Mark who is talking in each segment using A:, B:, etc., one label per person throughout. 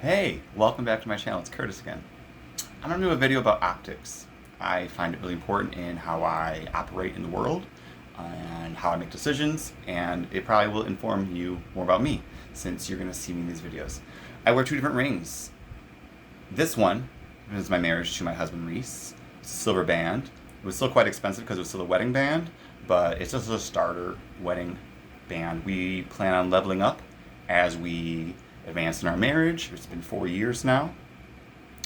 A: Hey, welcome back to my channel. It's Curtis again. I'm going to do a video about optics. I find it really important in how I operate in the world and how I make decisions, and it probably will inform you more about me since you're going to see me in these videos. I wear two different rings. This one is my marriage to my husband Reese. It's a silver band. It was still quite expensive because it was still a wedding band, but it's just a starter wedding band. We plan on leveling up as we advance in our marriage. It's been 4 years now.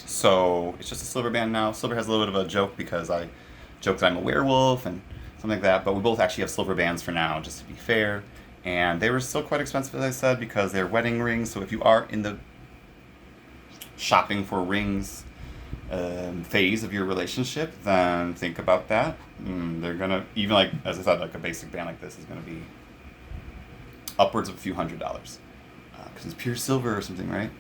A: So it's just a silver band now. Silver has a little bit of a joke because I joke that I'm a werewolf and something like that, but we both actually have silver bands for now, just to be fair. And they were still quite expensive, as I said, because they're wedding rings. So if you are in the shopping for rings phase of your relationship, then think about that. They're gonna, even like, as I said, like a basic band like this is gonna be upwards of a few $100s. Because it's pure silver or something, right?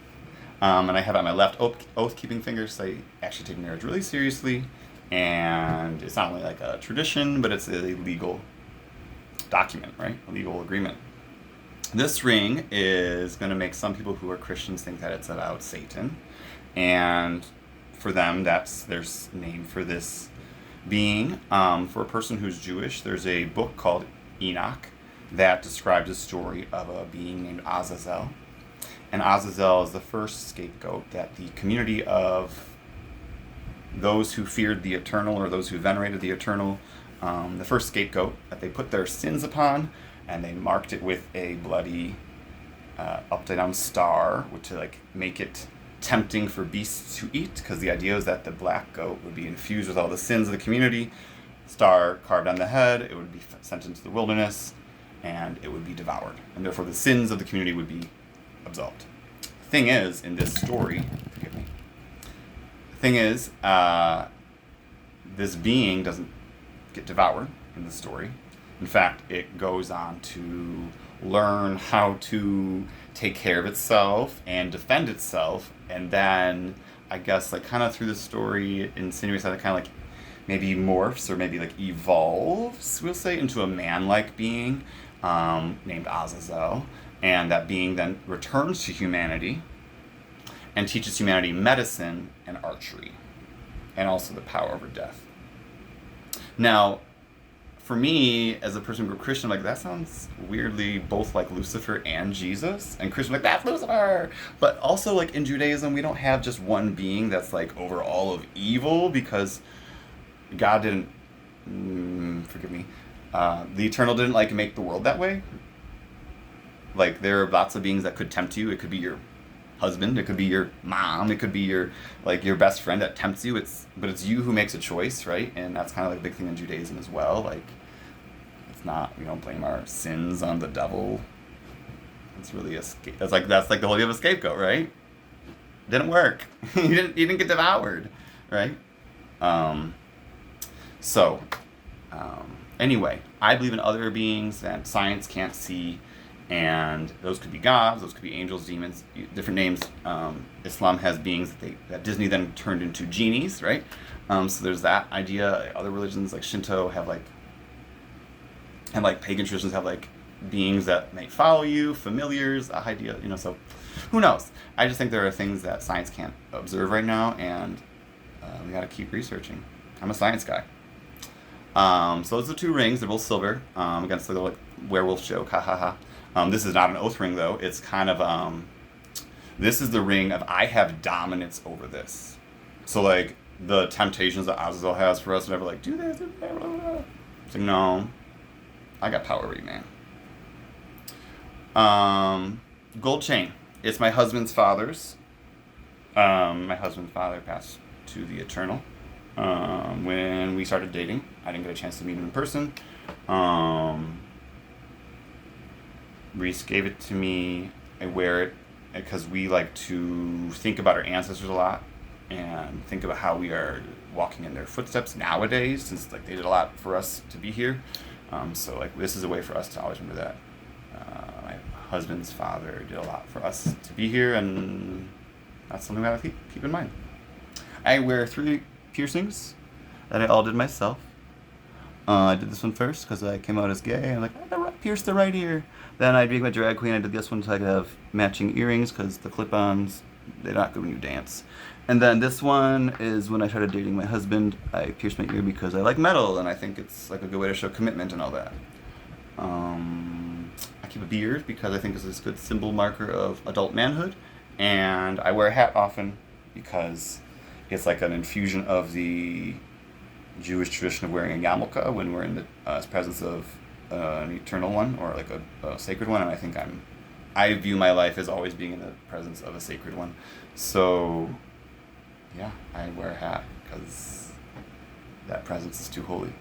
A: And I have on my left oath-keeping finger, so I actually take marriage really seriously. And it's not only like a tradition, but it's a legal document, right? A legal agreement. This ring is going to make some people who are Christians think that it's about Satan. And for them, that's their name for this being. For a person who's Jewish, there's a book called Enoch that describes a story of a being named Azazel. And Azazel is the first scapegoat that the community of those who feared the eternal, or those who venerated the eternal, the first scapegoat that they put their sins upon, and they marked it with a bloody upside down star, which to like make it tempting for beasts to eat, because the idea is that the black goat would be infused with all the sins of the community. Star carved on the head, it would be sent into the wilderness, and it would be devoured, and therefore the sins of the community would be absolved. The thing is, in this story, forgive me, the thing is, this being doesn't get devoured in the story. In fact, it goes on to learn how to take care of itself and defend itself, and then, I guess, like, kind of through the story, it insinuates that it kind of, like, maybe morphs, or maybe, like, evolves, we'll say, into a man-like being, named Azazel, and that being then returns to humanity and teaches humanity medicine and archery, and also the power over death. Now, for me, as a person who grew up Christian, like, that sounds weirdly both like Lucifer and Jesus, and Christian like, that's Lucifer! But also, like, in Judaism, we don't have just one being that's, like, over all of evil, because God didn't, forgive me, the Eternal didn't, like, make the world that way. Like, there are lots of beings that could tempt you. It could be your husband, it could be your mom, it could be your, like, your best friend that tempts you. But it's you who makes a choice, right? And that's kind of like a big thing in Judaism as well. Like, it's not, we don't blame our sins on the devil. It's really that's like the whole idea of a scapegoat, right? Didn't work. you didn't get devoured, right? Anyway, I believe in other beings that science can't see, and those could be gods, those could be angels, demons, different names. Islam has beings that Disney then turned into genies, right? So there's that idea. Other religions like Shinto have pagan traditions have like beings that may follow you, familiars, a idea, so who knows? I just think there are things that science can't observe right now, and we gotta keep researching. I'm a science guy. So those are two rings. They're both silver. Against the like werewolf joke. Ha ha ha. This is not an oath ring though. It's kind of this is the ring of I have dominance over this. So like the temptations that Azazel has for us, never like do this. Blah, blah, blah. It's like, no, I got power over you, man. Gold chain. It's my husband's father's. My husband's father passed to the eternal. When we started dating, I didn't get a chance to meet him in person. Reese gave it to me. I wear it because we like to think about our ancestors a lot and think about how we are walking in their footsteps nowadays, since like they did a lot for us to be here. So like this is a way for us to always remember that my husband's father did a lot for us to be here, and that's something that I keep in mind. I wear 3 piercings that I all did myself. I did this one first because I came out as gay. I'm like, I gotta pierce the right ear. Then I became a drag queen. I did this one so I could have matching earrings because the clip-ons they're not good when you dance. And then this one is when I started dating my husband. I pierced my ear because I like metal, and I think it's like a good way to show commitment and all that. I keep a beard because I think it's this good symbol marker of adult manhood, and I wear a hat often because it's like an infusion of the Jewish tradition of wearing a yarmulke when we're in the presence of an eternal one or like a sacred one, and I view my life as always being in the presence of a sacred one. So, yeah, I wear a hat because that presence is too holy.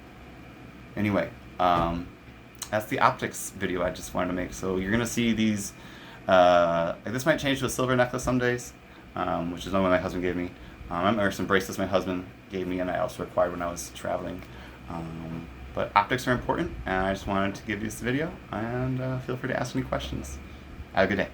A: Anyway, that's the optics video I just wanted to make. So you're gonna see these. This might change to a silver necklace some days, which is one my husband gave me. Or some bracelets my husband gave me, and I also acquired when I was traveling. But optics are important, and I just wanted to give you this video. And feel free to ask any questions. Have a good day.